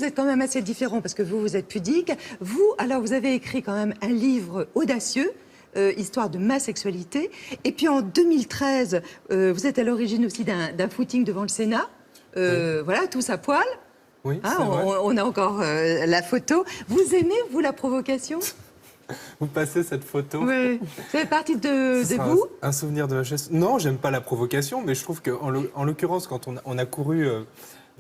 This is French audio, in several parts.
vous êtes quand même assez différents parce que vous êtes pudique. Alors, vous avez écrit quand même un livre audacieux, Histoire de ma sexualité. Et puis, en 2013, vous êtes à l'origine aussi d'un footing devant le Sénat. Voilà, tous à poil. Oui, Hein, c'est vrai. on a encore la photo. Vous aimez, vous, la provocation? Vous passez cette photo. Oui. Ça fait partie de Ce sera vous? un souvenir de VHS. Non, j'aime pas la provocation, mais je trouve qu'en l'occurrence, quand on a couru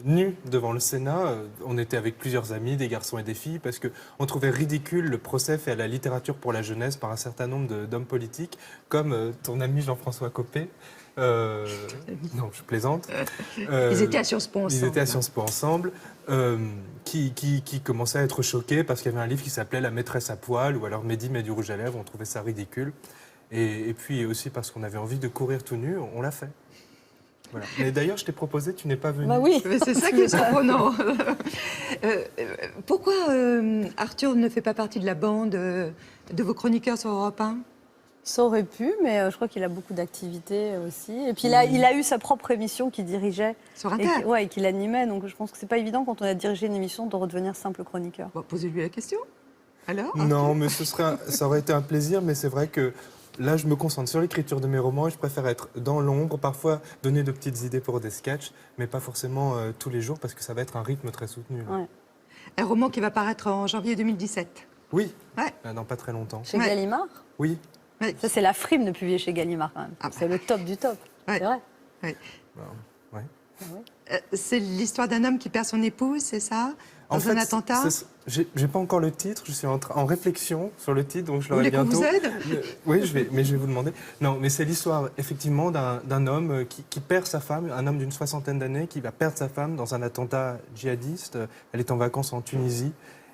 nus devant le Sénat, on était avec plusieurs amis, des garçons et des filles, parce qu'on trouvait ridicule le procès fait à la littérature pour la jeunesse par un certain nombre d'hommes politiques, comme ton ami Jean-François Copé. Non, je plaisante. Ils étaient à Sciences Po ensemble. Ils étaient à Sciences Po ensemble, qui commençaient à être choqués parce qu'il y avait un livre qui s'appelait La maîtresse à poil, ou alors Mehdi met du rouge à lèvres, on trouvait ça ridicule. Et puis aussi parce qu'on avait envie de courir tout nu, on l'a fait. Voilà. Mais d'ailleurs, je t'ai proposé, tu n'es pas venu. Bah oui. Mais c'est ça qui est surprenant. Pourquoi Arthur ne fait pas partie de la bande de vos chroniqueurs sur Europe 1? Ça aurait pu, mais je crois qu'il a beaucoup d'activités aussi. Et puis il a eu sa propre émission qu'il dirigeait. Sur Inter. Et qu'il animait. Donc je pense que c'est pas évident quand on a dirigé une émission de redevenir simple chroniqueur. Bon, posez-lui la question. Alors Non, mais ça aurait été un plaisir, mais c'est vrai que là, je me concentre sur l'écriture de mes romans et je préfère être dans l'ombre, parfois donner de petites idées pour des sketchs, mais pas forcément tous les jours parce que ça va être un rythme très soutenu. Là. Ouais. Un roman qui va paraître en janvier 2017. Oui, Ouais. dans pas très longtemps. Chez Ouais. Gallimard. Oui. Ouais. Ça, c'est la frime de publier chez Gallimard, quand même. Ah, C'est le top du top. Ouais. C'est vrai. Ouais. Ouais. Ah ouais. C'est l'histoire d'un homme qui perd son épouse, c'est ça? Dans un attentat? J'ai pas encore le titre, je suis en réflexion sur le titre, donc je Vous l'aurai voulez qu'on bientôt. vous aide? Oui, mais je vais vous demander. Non, mais c'est l'histoire effectivement d'un homme qui perd sa femme, un homme d'une 60aine d'années qui va perdre sa femme dans un attentat djihadiste. Elle est en vacances en Tunisie.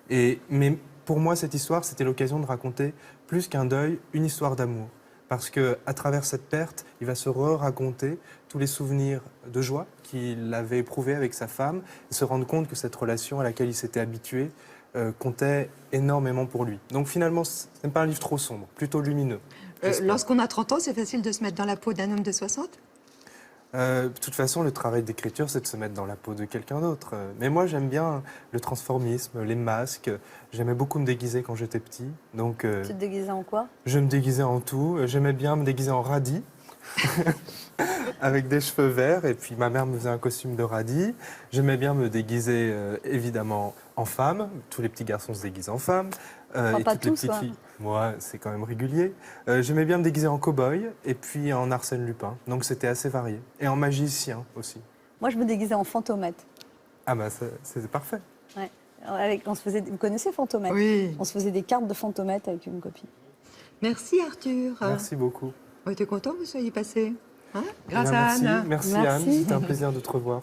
Mais pour moi, cette histoire, c'était l'occasion de raconter plus qu'un deuil, une histoire d'amour. Parce qu'à travers cette perte, il va se raconter tous les souvenirs de joie qu'il avait éprouvés avec sa femme et se rendre compte que cette relation à laquelle il s'était habitué comptait énormément pour lui. Donc finalement, ce n'est pas un livre trop sombre, plutôt lumineux. Lorsqu'on a 30 ans, c'est facile de se mettre dans la peau d'un homme de 60? De toute façon, le travail d'écriture, c'est de se mettre dans la peau de quelqu'un d'autre. Mais moi, j'aime bien le transformisme, les masques. J'aimais beaucoup me déguiser quand j'étais petit. Donc, Tu te déguisais en quoi? je me déguisais en tout. J'aimais bien me déguiser en radis, avec des cheveux verts. Et puis, ma mère me faisait un costume de radis. J'aimais bien me déguiser, évidemment, en femme. Tous les petits garçons se déguisent en femme. Enfin, Et pas toutes les tous, petites quoi. filles. Moi, c'est quand même régulier. J'aimais bien me déguiser en cow-boy et puis en Arsène Lupin. Donc, c'était assez varié. Et en magicien aussi. Moi, je me déguisais en Fantomette. Ah bah, c'est parfait. Ouais. Vous connaissez Fantomette? Oui. On se faisait des cartes de Fantomette avec une copine. Merci Arthur. Merci beaucoup. On était content que vous soyez passé. Hein? Grâce Eh bien, à merci. Anne. Merci Merci. Anne, c'était un plaisir de te revoir.